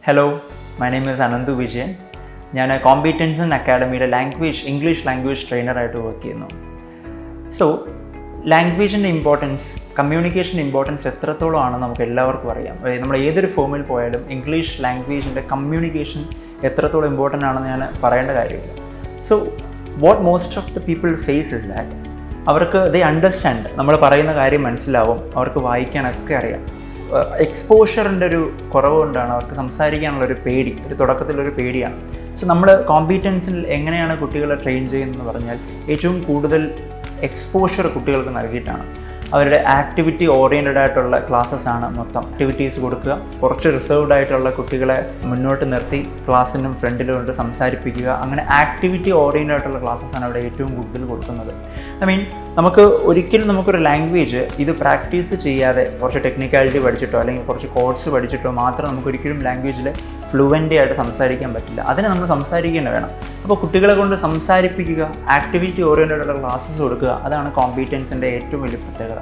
Hello, my name is Ananthu Vijayan. ഞാൻ കോമ്പീറ്റൻസൻ അക്കാഡമിയുടെ ഇംഗ്ലീഷ് ലാംഗ്വേജ് ട്രെയിനറായിട്ട് വർക്ക് ചെയ്യുന്നു. സോ ലാംഗ്വേജിൻ്റെ ഇമ്പോർട്ടൻസ്, കമ്മ്യൂണിക്കേഷൻ്റെ ഇമ്പോർട്ടൻസ് എത്രത്തോളം ആണെന്ന് നമുക്ക് എല്ലാവർക്കും അറിയാം. നമ്മൾ ഏതൊരു ഫോമിൽ പോയാലും ഇംഗ്ലീഷ് ലാംഗ്വേജിൻ്റെ കമ്മ്യൂണിക്കേഷൻ എത്രത്തോളം ഇമ്പോർട്ടൻ്റ് ആണെന്ന് ഞാൻ പറയേണ്ട കാര്യമില്ല. So what most of the people face is that അവർക്ക് അണ്ടർസ്റ്റാൻഡ്, നമ്മൾ പറയുന്ന കാര്യം മനസ്സിലാവും, അവർക്ക് വായിക്കാനൊക്കെ അറിയാം. എക്സ്പോഷറിൻ്റെ ഒരു കുറവ് കൊണ്ടാണ് അവർക്ക് സംസാരിക്കാനുള്ളൊരു പേടി, തുടക്കത്തിലൊരു പേടിയാണ്. സോ നമ്മൾ കോമ്പീറ്റൻസിൽ എങ്ങനെയാണ് കുട്ടികളെ ട്രെയിൻ ചെയ്യുന്നതെന്ന് പറഞ്ഞാൽ ഏറ്റവും കൂടുതൽ എക്സ്പോഷർ കുട്ടികൾക്ക് നൽകിയിട്ടാണ്. അവരുടെ ആക്ടിവിറ്റി ഓറിയൻറ്റഡ് ആയിട്ടുള്ള ക്ലാസ്സസ് ആണ് മൊത്തം. ആക്ടിവിറ്റീസ് കൊടുക്കുക, കുറച്ച് റിസർവ്ഡ് ആയിട്ടുള്ള കുട്ടികളെ മുന്നോട്ട് നിർത്തി ക്ലാസ്സിനും ഫ്രണ്ടിലും കൊണ്ട് സംസാരിപ്പിക്കുക. അങ്ങനെ ആക്ടിവിറ്റി ഓറിയൻറ്റഡ് ആയിട്ടുള്ള ക്ലാസ്സസ് ആണ് അവിടെ ഏറ്റവും കൂടുതൽ കൊടുക്കുന്നത്. നമുക്കൊരു ലാംഗ്വേജ് ഇത് പ്രാക്ടീസ് ചെയ്യാതെ കുറച്ച് ടെക്നിക്കാലിറ്റി പഠിച്ചിട്ടോ അല്ലെങ്കിൽ കുറച്ച് കോഡ്സ് പഠിച്ചിട്ടോ മാത്രം നമുക്കൊരിക്കലും ലാംഗ്വേജിൽ ഫ്ലുവൻ്റ് ആയിട്ട് സംസാരിക്കാൻ പറ്റില്ല. അതിനെ നമ്മൾ സംസാരിക്കേണ്ടി വേണം. അപ്പോൾ കുട്ടികളെ കൊണ്ട് സംസാരിപ്പിക്കുക, ആക്ടിവിറ്റി ഓറിയൻറ്റഡ് ആയിട്ടുള്ള ക്ലാസ്സസ് കൊടുക്കുക, അതാണ് കോമ്പീറ്റൻസിൻ്റെ ഏറ്റവും വലിയ പ്രത്യേകത.